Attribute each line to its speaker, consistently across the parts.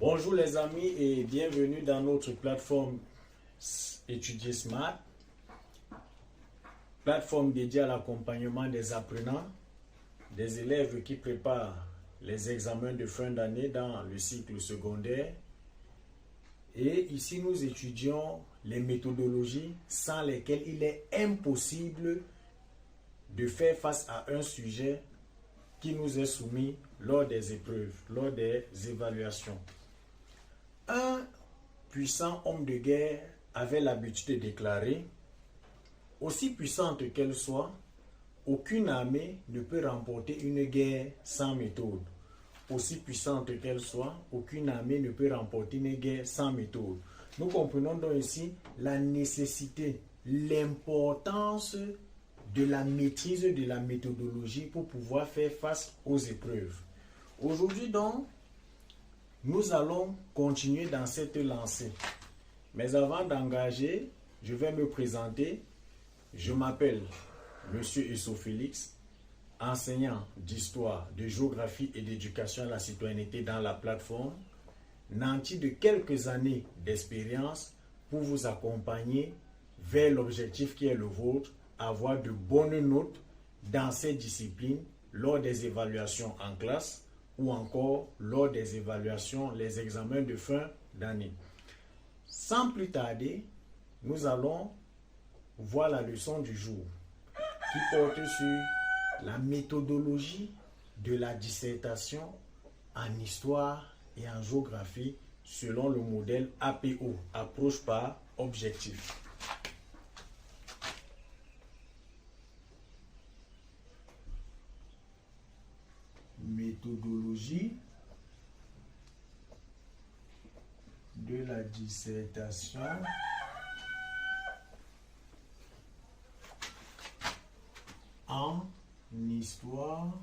Speaker 1: Bonjour les amis et bienvenue dans notre plateforme Étudier Smart, plateforme dédiée à l'accompagnement des apprenants, des élèves qui préparent les examens de fin d'année dans le cycle secondaire. Et ici, nous étudions les méthodologies sans lesquelles il est impossible de faire face à un sujet qui nous est soumis lors des épreuves, lors des évaluations. Un puissant homme de guerre avait l'habitude de déclarer: aussi puissante qu'elle soit, aucune armée ne peut remporter une guerre sans méthode. Aussi puissante qu'elle soit, aucune armée ne peut remporter une guerre sans méthode. Nous comprenons donc ici la nécessité, l'importance de la maîtrise de la méthodologie pour pouvoir faire face aux épreuves. Aujourd'hui donc, nous allons continuer dans cette lancée. Mais avant d'engager, je vais me présenter. Je m'appelle Monsieur Esso Félix, enseignant d'histoire, de géographie et d'éducation à la citoyenneté dans la plateforme, nanti de quelques années d'expérience pour vous accompagner vers l'objectif qui est le vôtre, avoir de bonnes notes dans ces disciplines lors des évaluations en classe ou encore lors des évaluations, les examens de fin d'année. Sans plus tarder, nous allons voir la leçon du jour qui porte sur la méthodologie de la dissertation en histoire et en géographie selon le modèle APO, approche par objectif. Méthodologie de la dissertation en histoire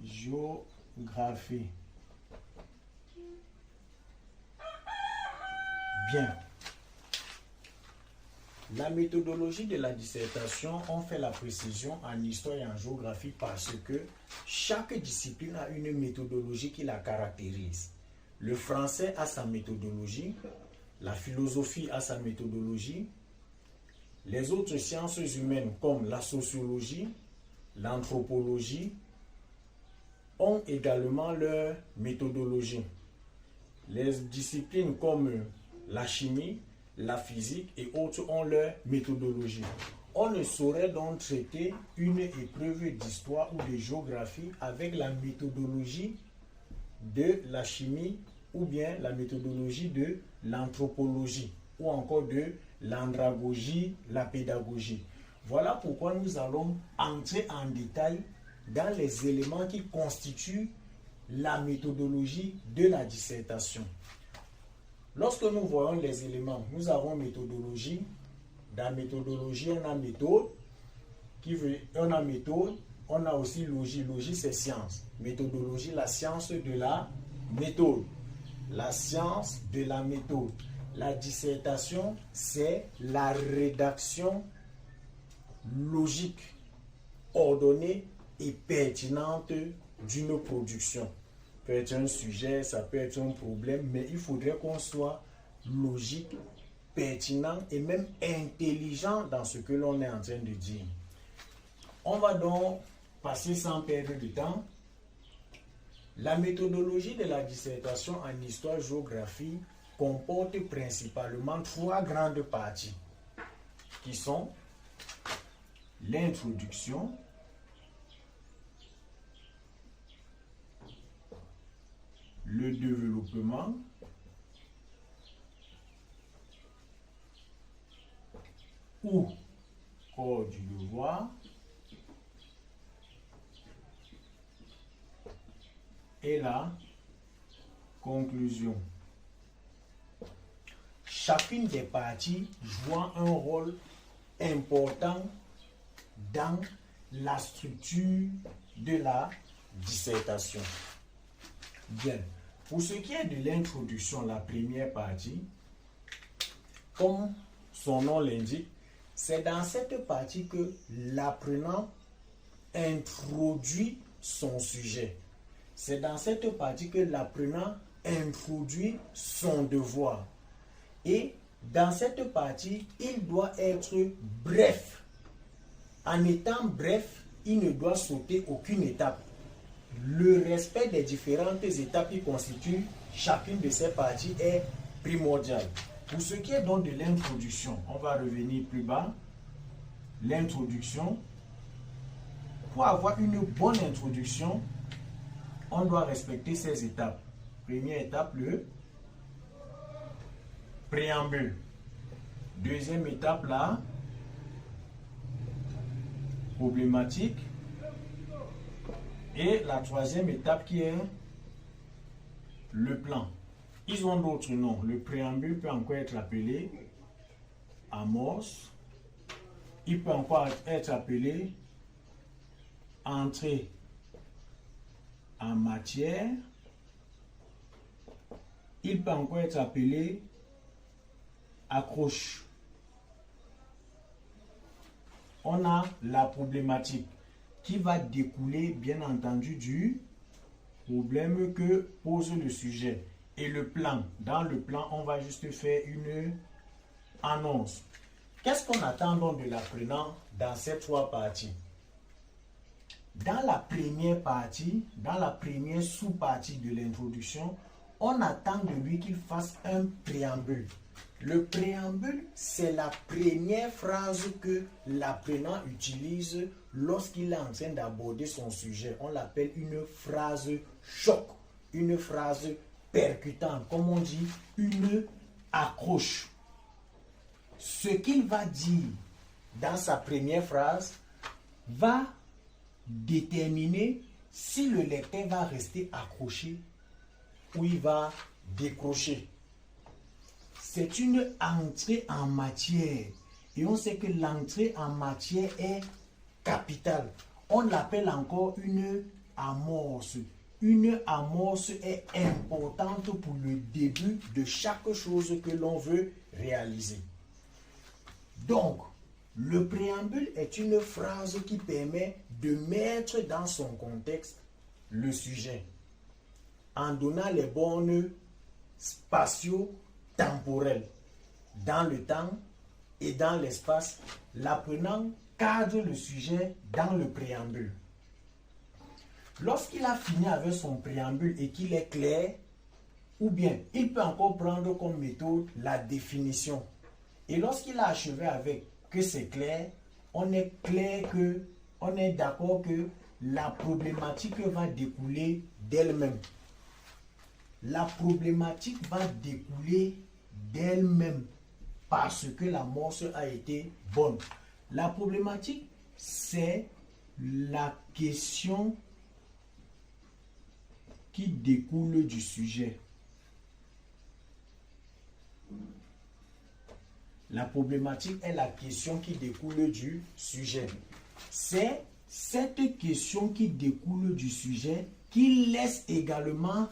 Speaker 1: géographie. Bien. La méthodologie de la dissertation, on fait la précision en histoire et en géographie parce que chaque discipline a une méthodologie qui la caractérise. Le français a sa méthodologie, la philosophie a sa méthodologie, les autres sciences humaines comme la sociologie, l'anthropologie ont également leur méthodologie. Les disciplines comme la chimie, la physique et autres ont leur méthodologie. On ne saurait donc traiter une épreuve d'histoire ou de géographie avec la méthodologie de la chimie ou bien la méthodologie de l'anthropologie ou encore de l'andragogie, la pédagogie. Voilà pourquoi nous allons entrer en détail dans les éléments qui constituent la méthodologie de la dissertation. Lorsque nous voyons les éléments, nous avons méthodologie. Dans méthodologie, on a méthode, on a méthode, on a aussi logie. Logie, c'est science. Méthodologie, la science de la méthode. La science de la méthode. La dissertation, c'est la rédaction logique, ordonnée et pertinente d'une production. Ça peut être un sujet, ça peut être un problème, mais il faudrait qu'on soit logique, pertinent et même intelligent dans ce que l'on est en train de dire. On va donc passer sans perdre de temps. La méthodologie de la dissertation en histoire-géographie comporte principalement trois grandes parties qui sont l'introduction, le développement ou corps du devoir et la conclusion. Chacune des parties jouant un rôle important dans la structure de la dissertation. Bien. Pour ce qui est de l'introduction, la première partie, comme son nom l'indique, C'est dans cette partie que l'apprenant introduit son sujet. C'est dans cette partie que l'apprenant introduit son devoir. Et dans cette partie, il doit être bref. En étant bref, il ne doit sauter aucune étape. Le respect des différentes étapes qui constituent chacune de ces parties est primordial. Pour ce qui est donc de l'introduction, on va revenir plus bas. L'introduction. Pour avoir une bonne introduction, on doit respecter ces étapes. Première étape, le préambule. Deuxième étape, la problématique. Et la troisième étape qui est le plan. Ils ont d'autres noms. Le préambule peut encore être appelé amorce. Il peut encore être appelé entrée en matière. Il peut encore être appelé accroche. On a la problématique qui va découler bien entendu du problème que pose le sujet. Et le plan. Dans le plan, on va juste faire une annonce. Qu'est-ce qu'on attend donc de l'apprenant dans ces trois parties? Dans la première partie, dans la première sous-partie de l'introduction, on attend de lui qu'il fasse un préambule. Le préambule, c'est la première phrase que l'apprenant utilise lorsqu'il est en train d'aborder son sujet. On l'appelle une phrase choc, une phrase percutante, comme on dit, une accroche. Ce qu'il va dire dans sa première phrase va déterminer si le lecteur va rester accroché ou il va décrocher. C'est une entrée en matière. Et on sait que l'entrée en matière est capitale. On l'appelle encore une amorce. Une amorce est importante pour le début de chaque chose que l'on veut réaliser. Donc, le préambule est une phrase qui permet de mettre dans son contexte le sujet, en donnant les bornes spatio-temporelles. Dans le temps et dans l'espace, l'apprenant cadre le sujet dans le préambule. Lorsqu'il a fini avec son préambule et qu'il est clair, ou bien il peut encore prendre comme méthode la définition. Et lorsqu'il a achevé avec que c'est clair, on est d'accord que la problématique va découler d'elle-même. La problématique va découler d'elle-même parce que l'amorce a été bonne. La problématique, c'est la question qui découle du sujet. La problématique est la question qui découle du sujet. C'est cette question qui découle du sujet qui laisse également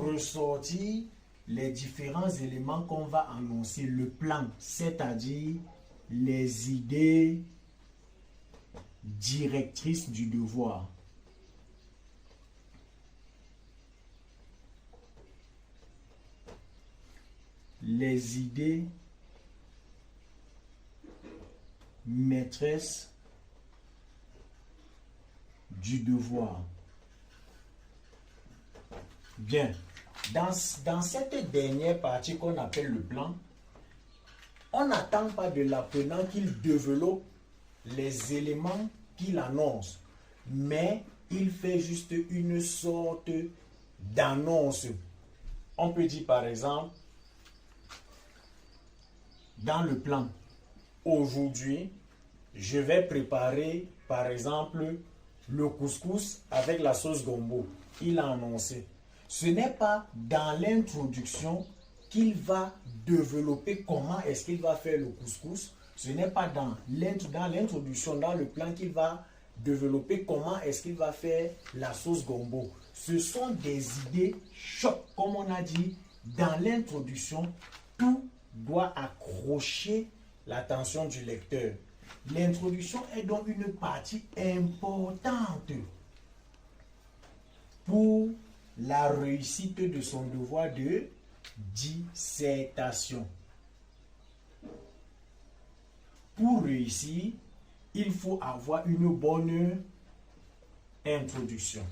Speaker 1: ressortir les différents éléments qu'on va annoncer, le plan, c'est-à-dire les idées directrices du devoir. Les idées maîtresse du devoir. Bien, dans cette dernière partie qu'on appelle le plan, on n'attend pas de l'apprenant qu'il développe les éléments qu'il annonce, mais il fait juste une sorte d'annonce. On peut dire par exemple, dans le plan, aujourd'hui, je vais préparer, par exemple, le couscous avec la sauce gombo. Il a annoncé. Ce n'est pas dans l'introduction qu'il va développer comment est-ce qu'il va faire le couscous. Ce n'est pas dans l'introduction, dans le plan qu'il va développer comment est-ce qu'il va faire la sauce gombo. Ce sont des idées choc. Comme on a dit, dans l'introduction, tout doit accrocher l'attention du lecteur. L'introduction est donc une partie importante pour la réussite de son devoir de dissertation. Pour réussir, il faut avoir une bonne introduction.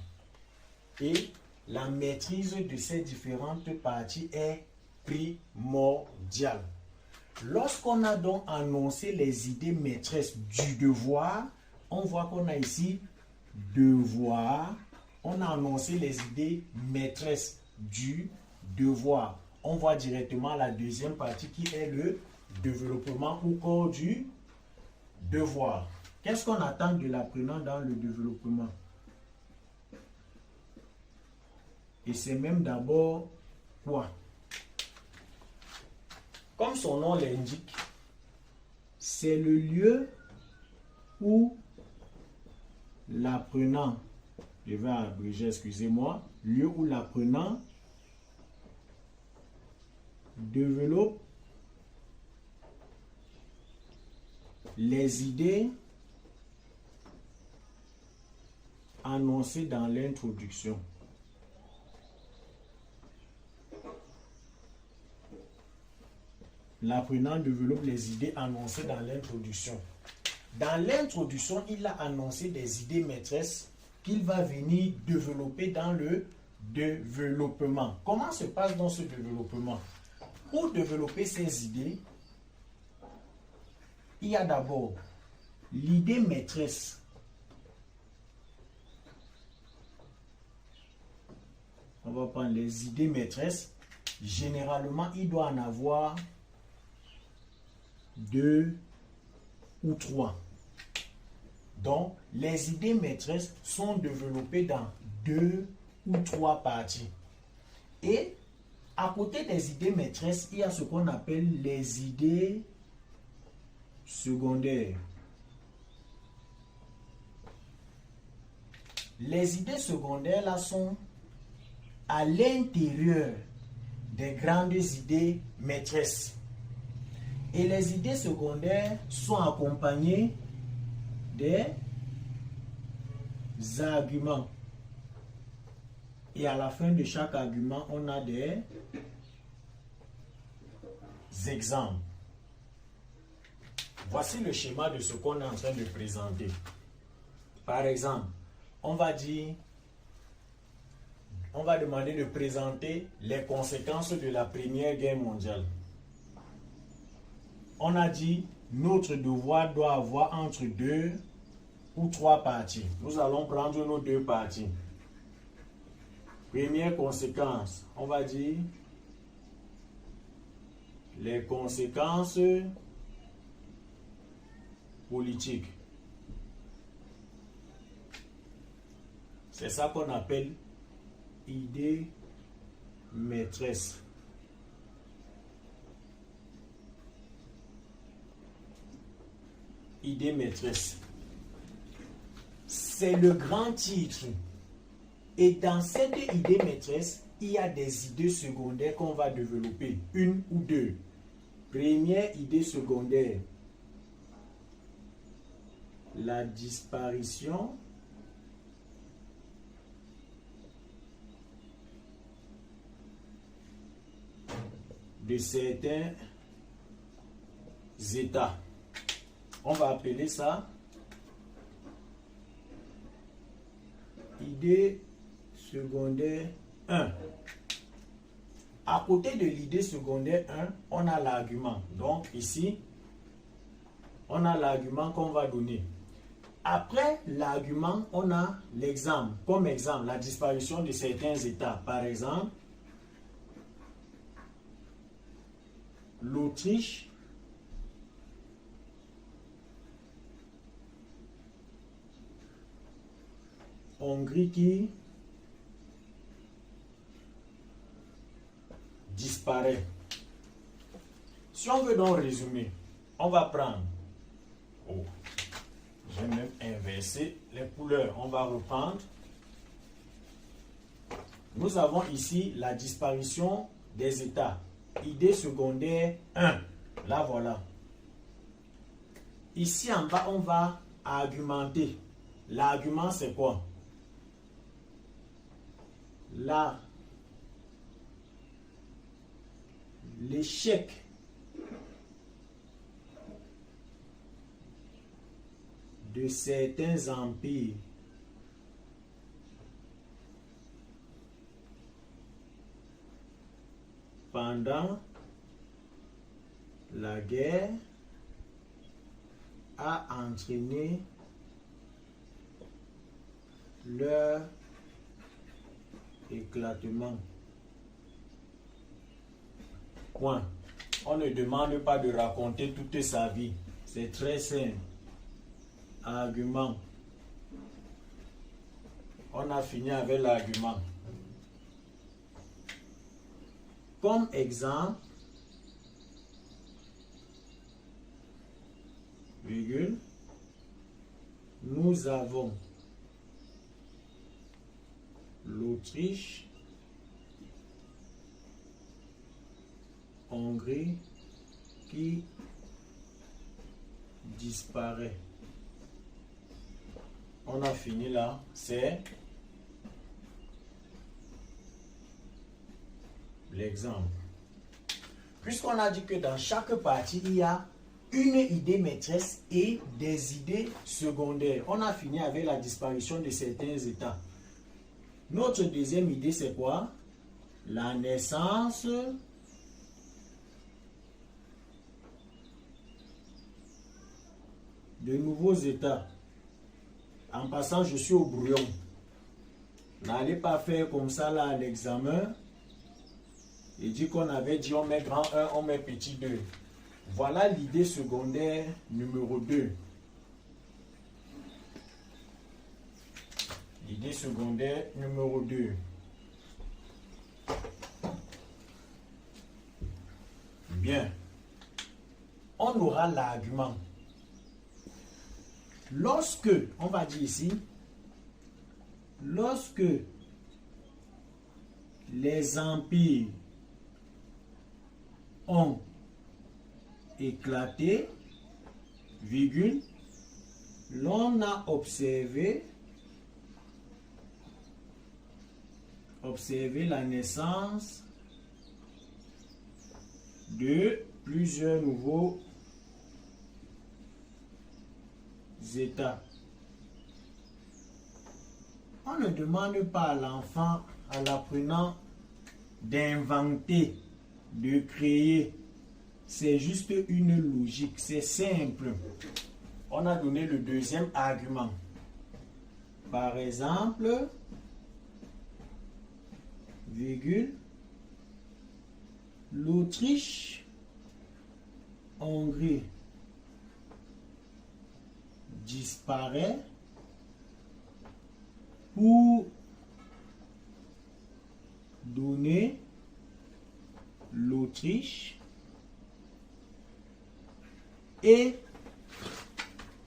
Speaker 1: Et la maîtrise de ces différentes parties est primordiale. Lorsqu'on a donc annoncé les idées maîtresses du devoir, on voit qu'on a ici devoir. On a annoncé les idées maîtresses du devoir. On voit directement la deuxième partie qui est le développement au corps du devoir. Qu'est-ce qu'on attend de l'apprenant dans le développement? Et c'est même d'abord quoi? Comme son nom l'indique, c'est le lieu où l'apprenant, je vais abréger, excusez-moi, lieu où l'apprenant développe les idées annoncées dans l'introduction. L'apprenant développe les idées annoncées dans l'introduction. Dans l'introduction, il a annoncé des idées maîtresses qu'il va venir développer dans le développement. Comment se passe dans ce développement? Pour développer ces idées, il y a d'abord l'idée maîtresse. On va prendre les idées maîtresses. Généralement, il doit en avoir 2 ou 3. Donc, les idées maîtresses sont développées dans 2 ou 3 parties. Et à côté des idées maîtresses, il y a ce qu'on appelle les idées secondaires. Les idées secondaires là sont à l'intérieur des grandes idées maîtresses. Et les idées secondaires sont accompagnées des arguments. Et à la fin de chaque argument, on a des exemples. Voici le schéma de ce qu'on est en train de présenter. Par exemple, on va demander de présenter les conséquences de la Première Guerre mondiale. On a dit, notre devoir doit avoir entre 2 ou 3 parties. Nous allons prendre nos 2 parties. Première conséquence, on va dire les conséquences politiques. C'est ça qu'on appelle idée maîtresse. Idée maîtresse. C'est le grand titre. Et dans cette idée maîtresse, il y a des idées secondaires qu'on va développer. 1 ou 2. Première idée secondaire. La disparition de certains États. On va appeler ça idée secondaire 1. À côté de l'idée secondaire 1, on a l'argument. Donc ici, on a l'argument qu'on va donner. Après l'argument, on a l'exemple. Comme exemple, la disparition de certains États. Par exemple, l'Autriche, Hongrie qui disparaît. Si on veut donc résumer, on va prendre, j'ai même inversé les couleurs, on va reprendre. Nous avons ici la disparition des États. Idée secondaire 1. Là voilà. Ici en bas, on va argumenter. L'argument, c'est quoi? Là, l'échec de certains empires pendant la guerre a entraîné leur éclatement. Point. On ne demande pas de raconter toute sa vie. C'est très simple. Argument. On a fini avec l'argument. Comme exemple, virgule, nous avons l'Autriche, Hongrie qui disparaît. On a fini là, c'est l'exemple. Puisqu'on a dit que dans chaque partie, il y a une idée maîtresse et des idées secondaires. On a fini avec la disparition de certains États. Notre deuxième idée, c'est quoi? La naissance de nouveaux États. En passant, je suis au brouillon. N'allez pas faire comme ça là à l'examen. Il dit qu'on avait dit on met grand 1, on met petit 2. Voilà l'idée secondaire numéro 2. L'idée secondaire numéro 2. Bien. On aura l'argument. Lorsque, on va dire ici, lorsque les empires ont éclaté, virgule, l'on a observé la naissance de plusieurs nouveaux États. On ne demande pas à l'enfant, à l'apprenant, d'inventer, de créer. C'est juste une logique, c'est simple. On a donné le deuxième argument. Par exemple, virgule, l'Autriche, Hongrie disparaît pour donner l'Autriche et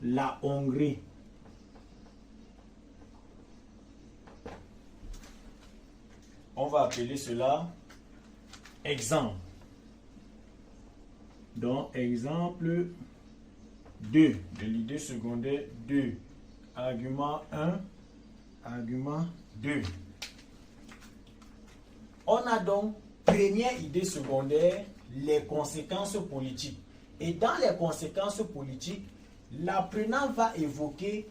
Speaker 1: la Hongrie. On va appeler cela exemple. Donc, exemple 2 de l'idée secondaire 2. Argument 1, argument 2. On a donc, première idée secondaire, les conséquences politiques. Et dans les conséquences politiques, l'apprenant va évoquer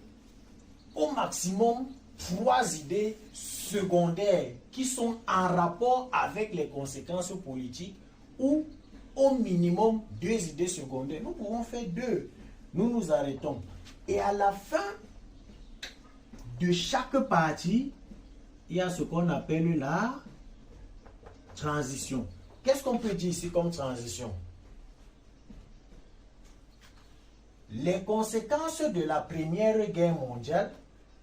Speaker 1: au maximum 3 idées secondaires qui sont en rapport avec les conséquences politiques ou au minimum 2 idées secondaires. Nous pouvons faire 2. Nous nous arrêtons. Et à la fin de chaque partie, il y a ce qu'on appelle la transition. Qu'est-ce qu'on peut dire ici comme transition? Les conséquences de la Première Guerre mondiale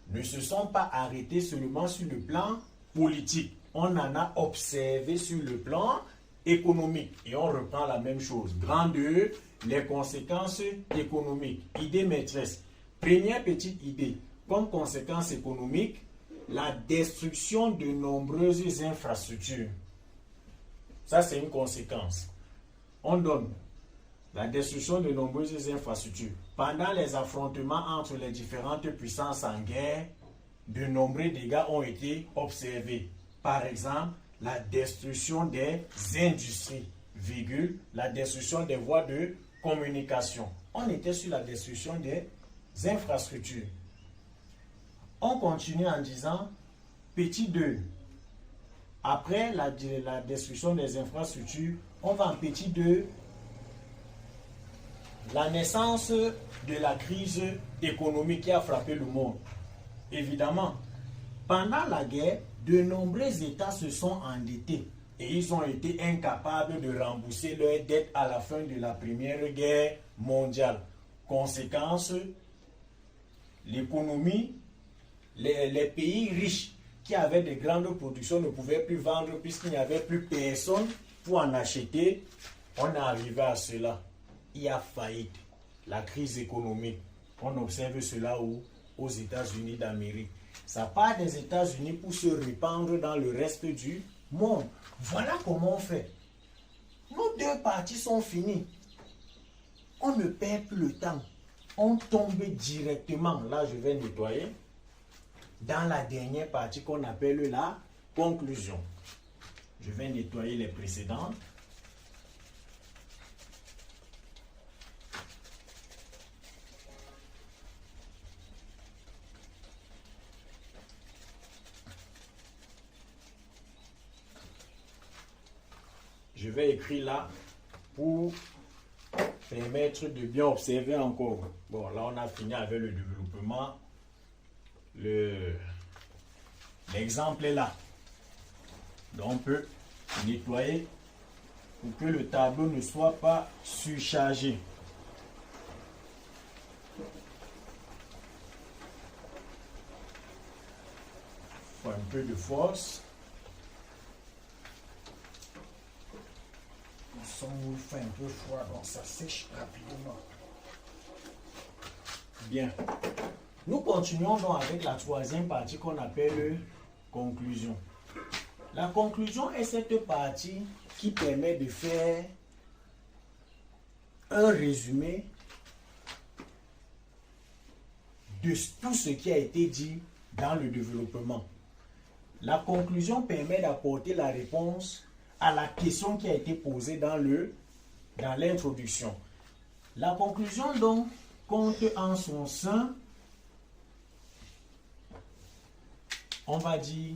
Speaker 1: ne se sont pas arrêtées seulement sur le plan politique. On en a observé sur le plan économique. Et on reprend la même chose. Grand 2, les conséquences économiques. Idée maîtresse. Première petite idée. Comme conséquence économique, la destruction de nombreuses infrastructures. Ça, c'est une conséquence. On donne la destruction de nombreuses infrastructures. Pendant les affrontements entre les différentes puissances en guerre, de nombreux dégâts ont été observés. Par exemple, la destruction des industries, la destruction des voies de communication. On était sur la destruction des infrastructures. On continue en disant, petit 2, après la destruction des infrastructures, on va en petit 2, la naissance de la crise économique qui a frappé le monde. Évidemment, pendant la guerre, de nombreux États se sont endettés et ils ont été incapables de rembourser leurs dettes à la fin de la Première Guerre mondiale. Conséquence, l'économie, les pays riches qui avaient de grandes productions ne pouvaient plus vendre puisqu'il n'y avait plus personne pour en acheter. On est arrivé à cela. Il y a faillite, la crise économique. On observe cela aux États-Unis d'Amérique. Ça part des États-Unis pour se répandre dans le reste du monde. Voilà comment on fait. Nos deux parties sont finies. On ne perd plus le temps. On tombe directement, là je vais nettoyer, dans la dernière partie qu'on appelle la conclusion. Je vais nettoyer les précédentes. Je vais écrire là pour permettre de bien observer encore. Bon, là on a fini avec le développement. L'exemple est là. Donc on peut nettoyer pour que le tableau ne soit pas surchargé. Il faut un peu de force. Il fait un peu froid, donc ça sèche rapidement. Bien. Nous continuons donc avec la troisième partie qu'on appelle conclusion. La conclusion est cette partie qui permet de faire un résumé de tout ce qui a été dit dans le développement. La conclusion permet d'apporter la réponse à la question qui a été posée dans l'introduction. La conclusion donc compte en son sein, on va dire,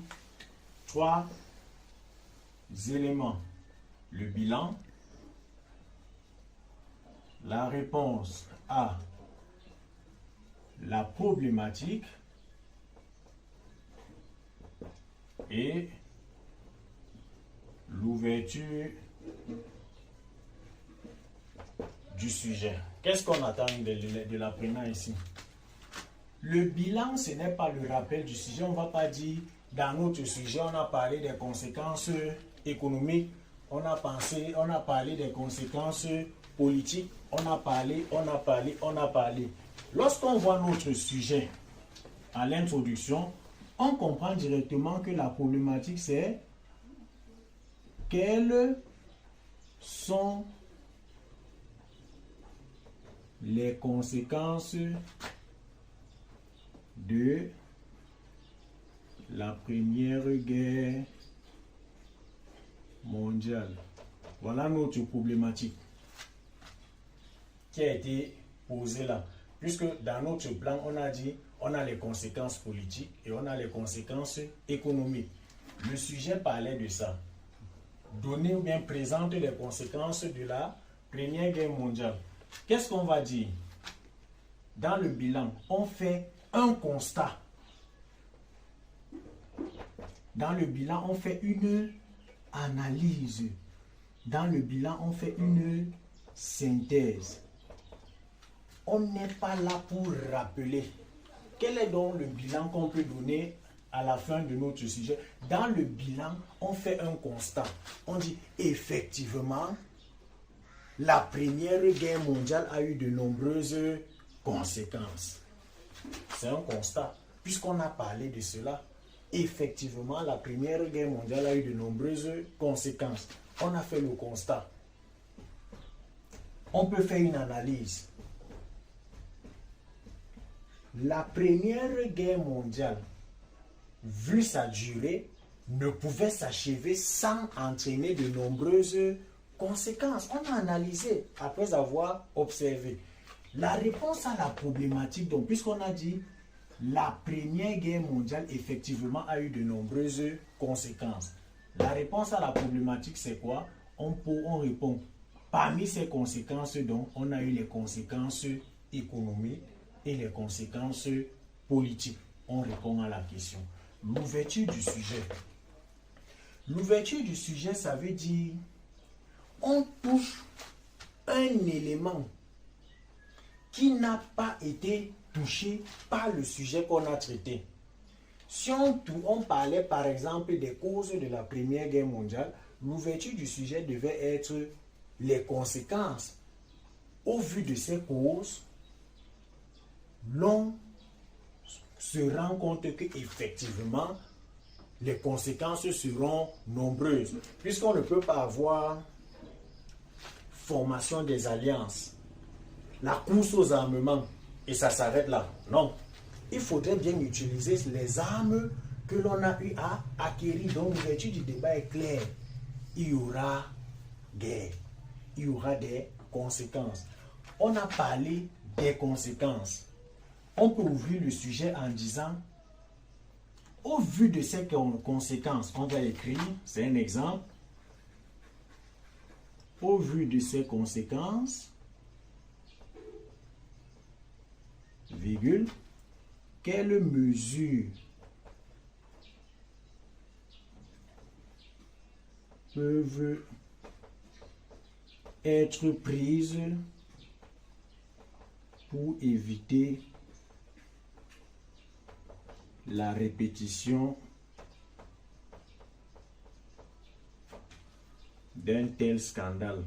Speaker 1: 3 éléments. Le bilan, la réponse à la problématique et l'ouverture du sujet. Qu'est-ce qu'on attend de l'apprenant ici? Le bilan, ce n'est pas le rappel du sujet. On ne va pas dire, dans notre sujet, on a parlé des conséquences économiques, on a parlé des conséquences politiques, on a parlé. Lorsqu'on voit notre sujet à l'introduction, on comprend directement que la problématique, c'est quelles sont les conséquences de la Première Guerre mondiale. Voilà notre problématique qui a été posée là. Puisque dans notre plan, on a dit, on a les conséquences politiques et on a les conséquences économiques. Le sujet parlait de ça. Donner ou bien présenter les conséquences de la Première Guerre mondiale. Qu'est-ce qu'on va dire? Dans le bilan, on fait un constat. Dans le bilan, on fait une analyse. Dans le bilan, on fait une synthèse. On n'est pas là pour rappeler. Quel est donc le bilan qu'on peut donner à la fin de notre sujet? Dans le bilan, on fait un constat. On dit effectivement, la Première Guerre mondiale a eu de nombreuses conséquences. C'est un constat. Puisqu'on a parlé de cela, effectivement, la Première Guerre mondiale a eu de nombreuses conséquences. On a fait le constat. on peut faire une analyse. La Première Guerre mondiale, vu sa durée, ne pouvait s'achever sans entraîner de nombreuses conséquences. On a analysé après avoir observé. La réponse à la problématique, donc, puisqu'on a dit la Première Guerre mondiale, effectivement, a eu de nombreuses conséquences. La réponse à la problématique, c'est quoi? On répond. Parmi ces conséquences, donc, on a eu les conséquences économiques et les conséquences politiques. On répond à la question. L'ouverture du sujet. L'ouverture du sujet, ça veut dire on touche un élément qui n'a pas été touché par le sujet qu'on a traité. Si on parlait par exemple des causes de la Première Guerre mondiale, l'ouverture du sujet devait être les conséquences. Au vu de ces causes, l'on se rend compte qu'effectivement, les conséquences seront nombreuses. Puisqu'on ne peut pas avoir formation des alliances, la course aux armements, et ça s'arrête là. Non. Il faudrait bien utiliser les armes que l'on a eu à acquérir. Donc l'ouverture du débat est claire. Il y aura guerre. Il y aura des conséquences. On a parlé des conséquences. On peut ouvrir le sujet en disant, au vu de ces conséquences, on va écrire, c'est un exemple, au vu de ces conséquences, virgule, quelles mesures peuvent être prises pour éviter la répétition d'un tel scandale.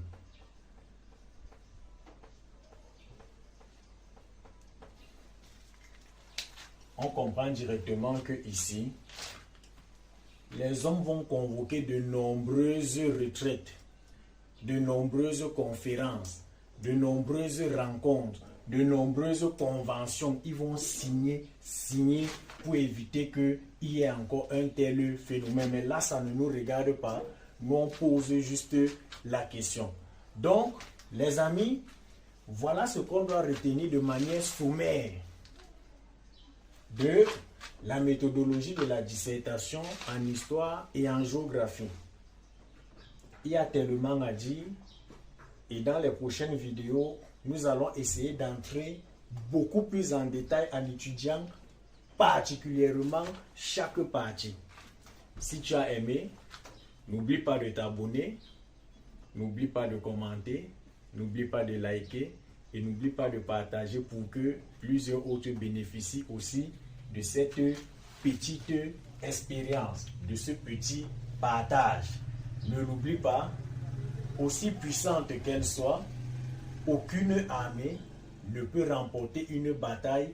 Speaker 1: On comprend directement que ici, les hommes vont convoquer de nombreuses retraites, de nombreuses conférences, de nombreuses rencontres, de nombreuses conventions. Ils vont signer pour éviter qu'il y ait encore un tel phénomène. Mais là, ça ne nous regarde pas. Nous, on pose juste la question. Donc, les amis, voilà ce qu'on doit retenir de manière sommaire de la méthodologie de la dissertation en histoire et en géographie. Il y a tellement à dire et dans les prochaines vidéos, nous allons essayer d'entrer beaucoup plus en détail en étudiant particulièrement chaque partie. Si tu as aimé, n'oublie pas de t'abonner, n'oublie pas de commenter, n'oublie pas de liker et n'oublie pas de partager pour que plusieurs autres bénéficient aussi de cette petite expérience, de ce petit partage. Ne l'oublie pas, aussi puissante qu'elle soit, aucune armée ne peut remporter une bataille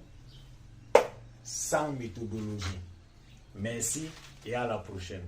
Speaker 1: sans méthodologie. Merci et à la prochaine.